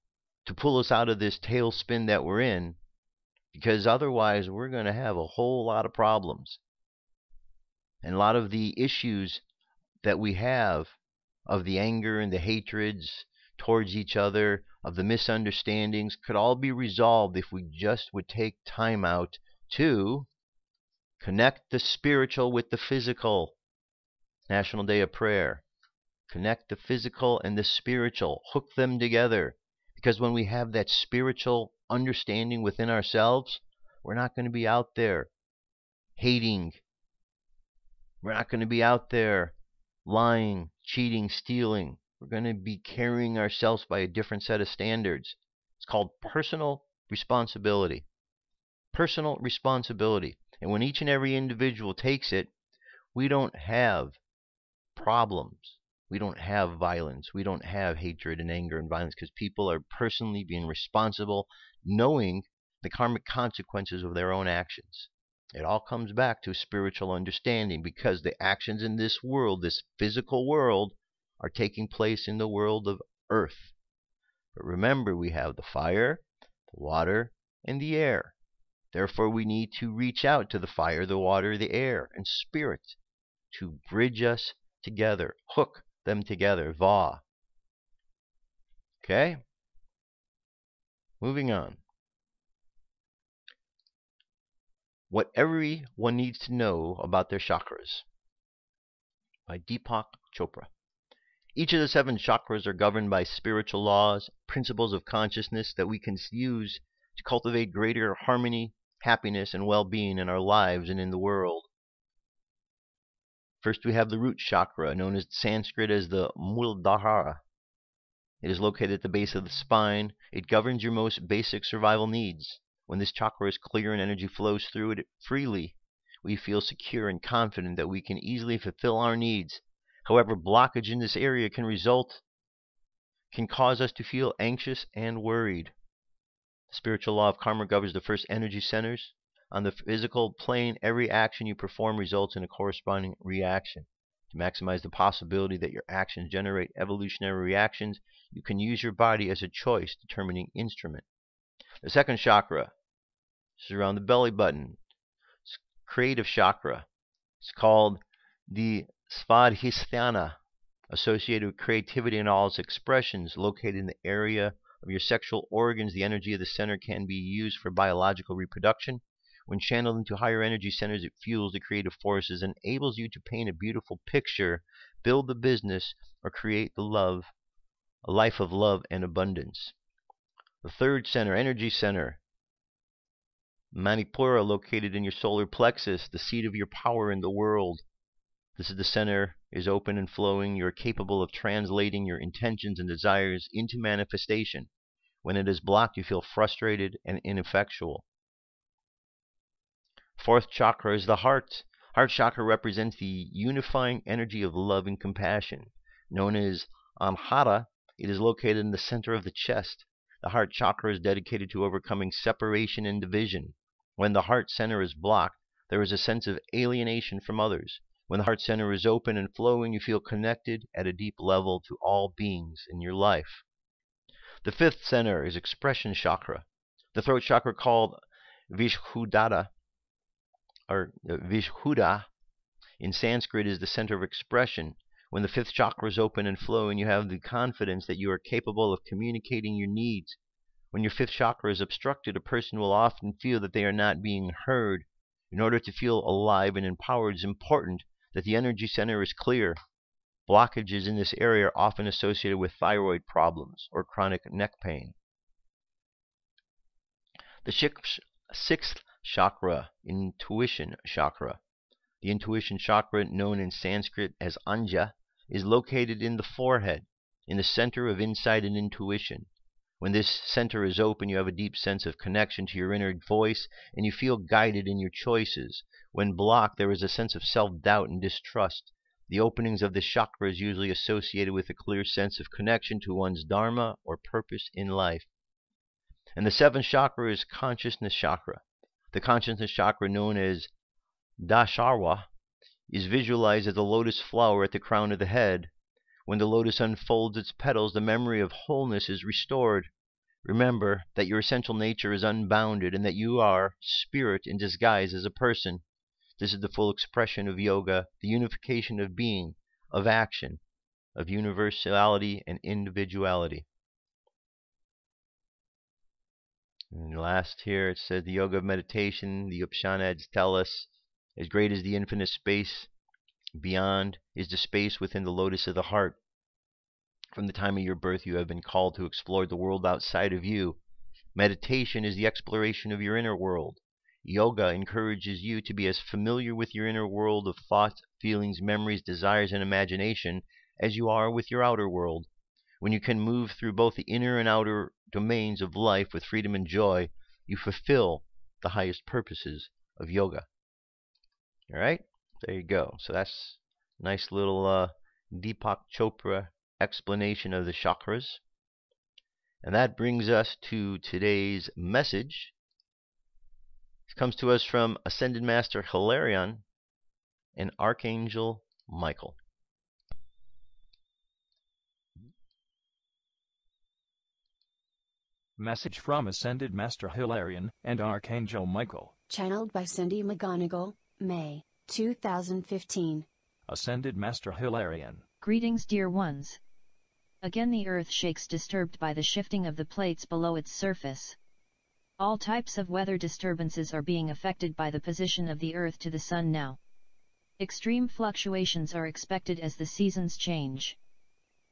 to pull us out of this tailspin that we're in, because otherwise we're going to have a whole lot of problems. And a lot of the issues that we have, of the anger and the hatreds towards each other, of the misunderstandings, could all be resolved if we just would take time out to connect the spiritual with the physical. National Day of Prayer. Connect the physical and the spiritual. Hook them together. Because when we have that spiritual understanding within ourselves, we're not going to be out there hating. We're not going to be out there lying, cheating, stealing. We're going to be carrying ourselves by a different set of standards. It's called personal responsibility. Personal responsibility. And when each and every individual takes it, we don't have problems. We don't have violence. We don't have hatred and anger and violence because people are personally being responsible, knowing the karmic consequences of their own actions. It all comes back to spiritual understanding because the actions in this world, this physical world, are taking place in the world of earth. But remember, we have the fire, the water, and the air. Therefore, we need to reach out to the fire, the water, the air, and spirit to bridge us together, hook them together, va. Okay? Moving on. What everyone needs to know about their chakras by Deepak Chopra. Each of the 7 chakras are governed by spiritual laws, principles of consciousness that we can use to cultivate greater harmony, happiness, and well-being in our lives and in the world. First, we have the root chakra, known as Sanskrit as the Muladhara. It is located at the base of the spine. It governs your most basic survival needs. When this chakra is clear and energy flows through it freely, we feel secure and confident that we can easily fulfill our needs. However, blockage in this area can cause us to feel anxious and worried. The spiritual law of karma governs the first energy centers. On the physical plane, every action you perform results in a corresponding reaction. To maximize the possibility that your actions generate evolutionary reactions, you can use your body as a choice-determining instrument. The second chakra is around the belly button. It's creative chakra. It's called the Svadhisthana, associated with creativity and all its expressions. Located in the area of your sexual organs, the energy of the center can be used for biological reproduction. When channeled into higher energy centers, it fuels the creative forces and enables you to paint a beautiful picture, build the business, or create a life of love and abundance. The third center, energy center, Manipura, located in your solar plexus, the seat of your power in the world. This is the center is open and flowing. You're capable of translating your intentions and desires into manifestation. When it is blocked, you feel frustrated and ineffectual. Fourth chakra is the heart. Heart chakra represents the unifying energy of love and compassion. Known as Anahata, it is located in the center of the chest. The heart chakra is dedicated to overcoming separation and division. When the heart center is blocked, there is a sense of alienation from others. When the heart center is open and flowing, you feel connected at a deep level to all beings in your life. The fifth center is expression chakra. The throat chakra, called Vishuddha, or Vishuddha in Sanskrit, is the center of expression. When the fifth chakra is open and flowing, you have the confidence that you are capable of communicating your needs. When your fifth chakra is obstructed, a person will often feel that they are not being heard. In order to feel alive and empowered, it is important that the energy center is clear. Blockages in this area are often associated with thyroid problems or chronic neck pain. The sixth chakra, intuition chakra. The intuition chakra, known in Sanskrit as Anja, is located in the forehead, in the center of insight and intuition. When this center is open, you have a deep sense of connection to your inner voice, and you feel guided in your choices. When blocked, there is a sense of self-doubt and distrust. The openings of this chakra is usually associated with a clear sense of connection to one's dharma or purpose in life. And the seventh chakra is consciousness chakra. The consciousness chakra, known as Dasharwa, is visualized as a lotus flower at the crown of the head. When the lotus unfolds its petals, the memory of wholeness is restored. Remember that your essential nature is unbounded and that you are spirit in disguise as a person. This is the full expression of yoga, the unification of being, of action, of universality and individuality. And last here, it says the yoga of meditation, the Upanishads tell us, as great as the infinite space beyond is the space within the lotus of the heart. From the time of your birth, you have been called to explore the world outside of you. Meditation is the exploration of your inner world. Yoga encourages you to be as familiar with your inner world of thoughts, feelings, memories, desires, and imagination as you are with your outer world. When you can move through both the inner and outer domains of life with freedom and joy, you fulfill the highest purposes of yoga. All right, there you go. So that's a nice little Deepak Chopra explanation of the chakras. And that brings us to today's message. It comes to us from Ascended Master Hilarion and Archangel Michael. Message from Ascended Master Hilarion and Archangel Michael. Channeled by Cindy McGonigal, May 2015. Ascended Master Hilarion. Greetings, dear ones. Again, the Earth shakes, disturbed by the shifting of the plates below its surface. All types of weather disturbances are being affected by the position of the Earth to the Sun now. Extreme fluctuations are expected as the seasons change.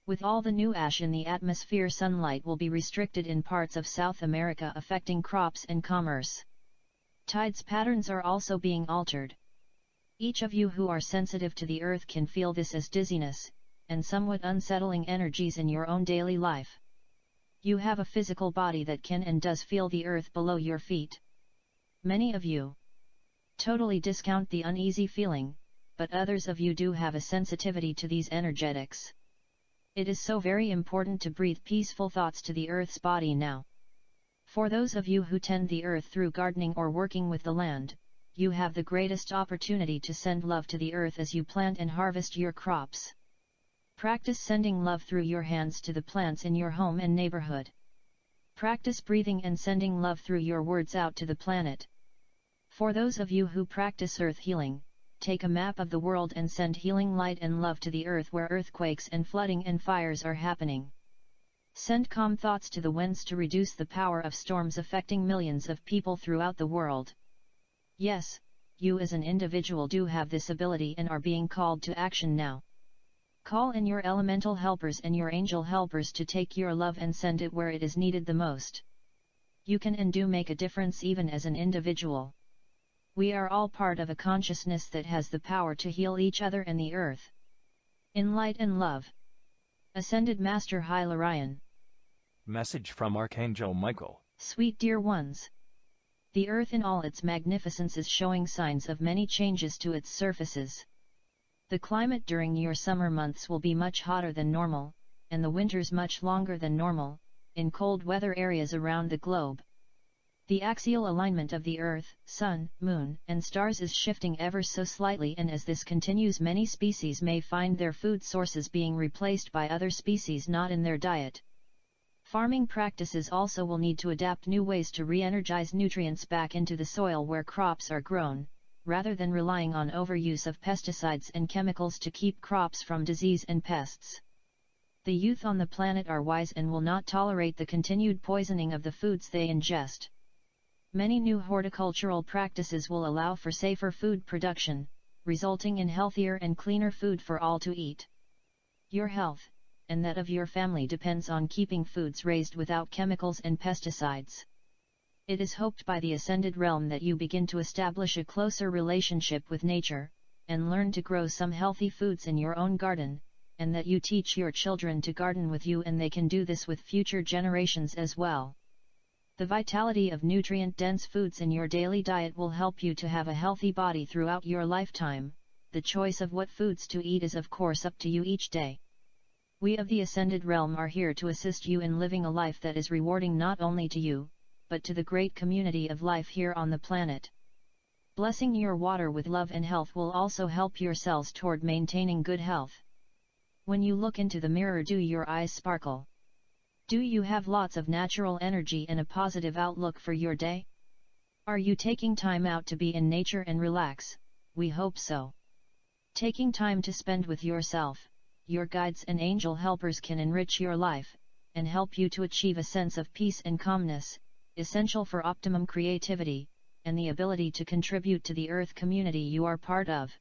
With all the new ash in the atmosphere, sunlight will be restricted in parts of South America, affecting crops and commerce. Tides patterns are also being altered. Each of you who are sensitive to the earth can feel this as dizziness, and somewhat unsettling energies in your own daily life. You have a physical body that can and does feel the earth below your feet. Many of you totally discount the uneasy feeling, but others of you do have a sensitivity to these energetics. It is so very important to breathe peaceful thoughts to the earth's body now. For those of you who tend the earth through gardening or working with the land, you have the greatest opportunity to send love to the earth as you plant and harvest your crops. Practice sending love through your hands to the plants in your home and neighborhood. Practice breathing and sending love through your words out to the planet. For those of you who practice earth healing, take a map of the world and send healing light and love to the earth where earthquakes and flooding and fires are happening. Send calm thoughts to the winds to reduce the power of storms affecting millions of people throughout the world. Yes, you as an individual do have this ability and are being called to action now. Call in your elemental helpers and your angel helpers to take your love and send it where it is needed the most. You can and do make a difference even as an individual. We are all part of a consciousness that has the power to heal each other and the earth. In light and love. Ascended Master Hilarion. Message from Archangel Michael. Sweet dear ones. The earth in all its magnificence is showing signs of many changes to its surfaces. The climate during your summer months will be much hotter than normal, and the winters much longer than normal, in cold weather areas around the globe. The axial alignment of the Earth, Sun, Moon, and stars is shifting ever so slightly, and as this continues, many species may find their food sources being replaced by other species not in their diet. Farming practices also will need to adapt new ways to re-energize nutrients back into the soil where crops are grown, rather than relying on overuse of pesticides and chemicals to keep crops from disease and pests. The youth on the planet are wise and will not tolerate the continued poisoning of the foods they ingest. Many new horticultural practices will allow for safer food production, resulting in healthier and cleaner food for all to eat. Your health, and that of your family, depends on keeping foods raised without chemicals and pesticides. It is hoped by the Ascended Realm that you begin to establish a closer relationship with nature, and learn to grow some healthy foods in your own garden, and that you teach your children to garden with you, and they can do this with future generations as well. The vitality of nutrient-dense foods in your daily diet will help you to have a healthy body throughout your lifetime. The choice of what foods to eat is of course up to you each day. We of the Ascended Realm are here to assist you in living a life that is rewarding not only to you, but to the great community of life here on the planet. Blessing your water with love and health will also help your cells toward maintaining good health. When you look into the mirror, do your eyes sparkle? Do you have lots of natural energy and a positive outlook for your day? Are you taking time out to be in nature and relax? We hope so. Taking time to spend with yourself, your guides and angel helpers can enrich your life, and help you to achieve a sense of peace and calmness, essential for optimum creativity, and the ability to contribute to the earth community you are part of.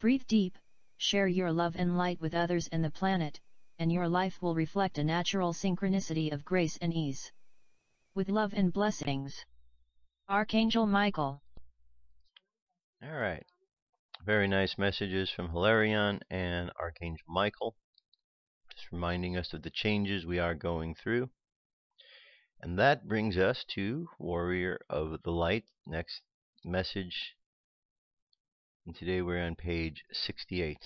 Breathe deep, share your love and light with others and the planet, and your life will reflect a natural synchronicity of grace and ease. With love and blessings. Archangel Michael. Alright. Very nice messages from Hilarion and Archangel Michael. Just reminding us of the changes we are going through. And that brings us to Warrior of the Light. Next message. And today we're on page 68.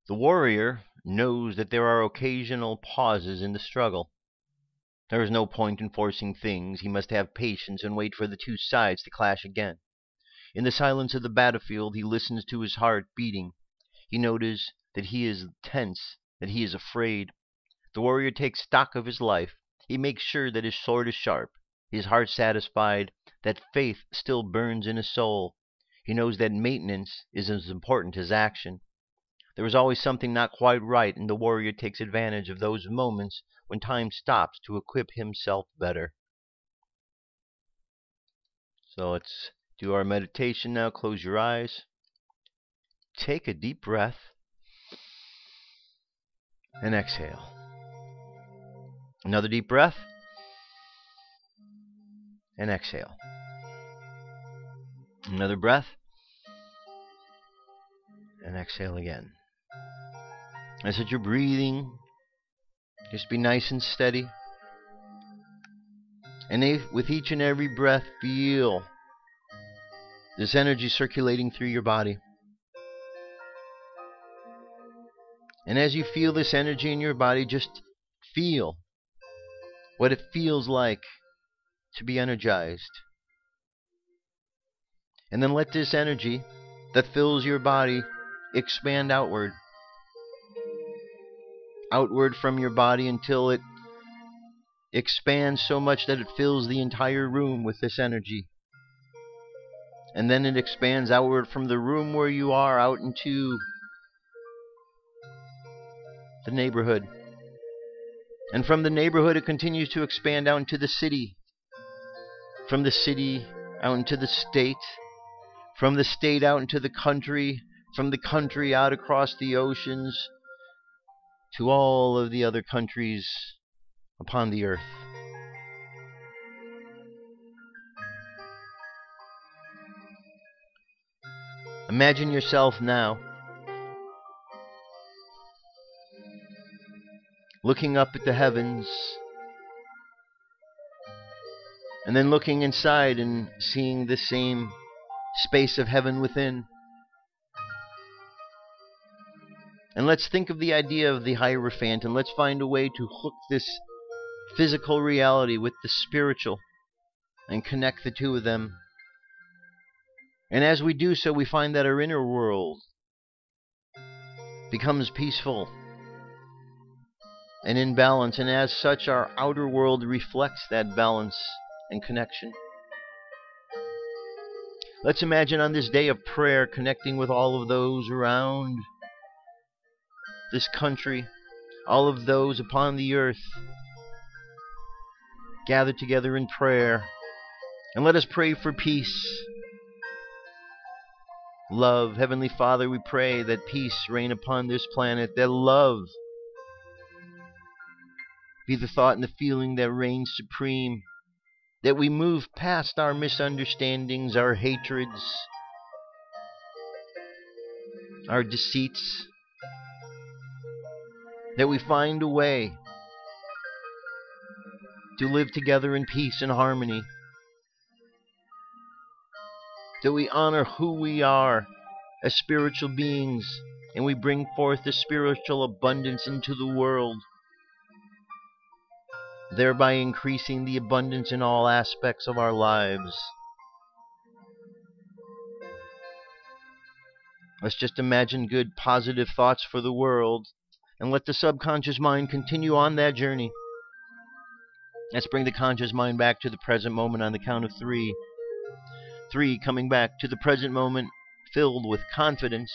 The warrior knows that there are occasional pauses in the struggle. There is no point in forcing things. He must have patience and wait for the two sides to clash again. In the silence of the battlefield, he listens to his heart beating. He notices that he is tense, that he is afraid. The warrior takes stock of his life. He makes sure that his sword is sharp, his heart satisfied, that faith still burns in his soul. He knows that maintenance is as important as action. There is always something not quite right, and the warrior takes advantage of those moments when time stops to equip himself better. So let's do our meditation now. Close your eyes. Take a deep breath and exhale. Another deep breath and exhale. Another breath. And exhale again. As that you're breathing, just be nice and steady. And with each and every breath, feel this energy circulating through your body. And as you feel this energy in your body, just feel what it feels like to be energized. And then let this energy that fills your body expand outward. Outward from your body until it expands so much that it fills the entire room with this energy. And then it expands outward from the room where you are out into the neighborhood. And from the neighborhood it continues to expand out into the city. From the city out into the state. From the state out into the country. From the country out across the oceans to all of the other countries upon the earth. Imagine yourself now looking up at the heavens and then looking inside and seeing the same space of heaven within. And let's think of the idea of the Hierophant, and let's find a way to hook this physical reality with the spiritual and connect the two of them. And as we do so, we find that our inner world becomes peaceful and in balance, and as such our outer world reflects that balance and connection. Let's imagine on this day of prayer connecting with all of those around this country, all of those upon the earth, gathered together in prayer. And let us pray for peace, love. Heavenly Father, we pray that peace reign upon this planet, that love be the thought and the feeling that reigns supreme, that we move past our misunderstandings, our hatreds, our deceits, that we find a way to live together in peace and harmony, that we honor who we are as spiritual beings, and we bring forth the spiritual abundance into the world, thereby increasing the abundance in all aspects of our lives. Let's just imagine good, positive thoughts for the world, and let the subconscious mind continue on that journey. Let's bring the conscious mind back to the present moment on the count of 3. 3, coming back to the present moment filled with confidence.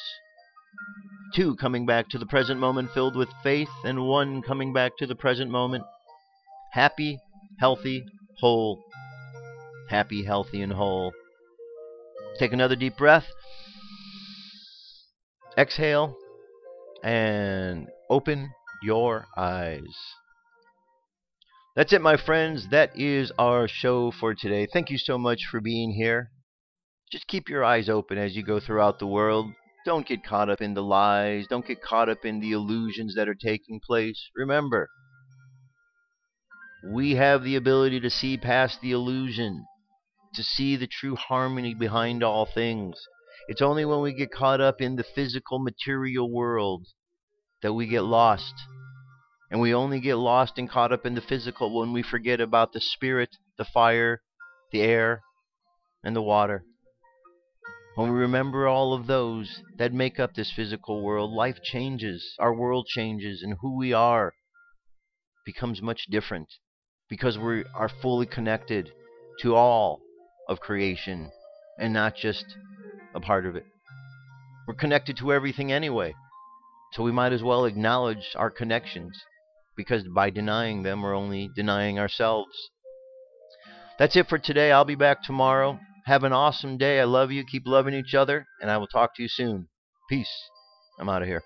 2, coming back to the present moment filled with faith. And 1, coming back to the present moment happy, healthy, whole. Happy, healthy, and whole. Take another deep breath. Exhale. And open your eyes. That's it, my friends. That is our show for today. Thank you so much for being here. Just keep your eyes open as you go throughout the world. Don't get caught up in the lies. Don't get caught up in the illusions that are taking place. Remember, we have the ability to see past the illusion, to see the true harmony behind all things. It's only when we get caught up in the physical material world that we get lost. And we only get lost and caught up in the physical when we forget about the spirit, the fire, the air, and the water. When we remember all of those that make up this physical world, life changes, our world changes, and who we are becomes much different, because we are fully connected to all of creation and not just a part of it. We're connected to everything anyway, so we might as well acknowledge our connections, because by denying them, we're only denying ourselves. That's it for today. I'll be back tomorrow. Have an awesome day. I love you. Keep loving each other, and I will talk to you soon. Peace. I'm out of here.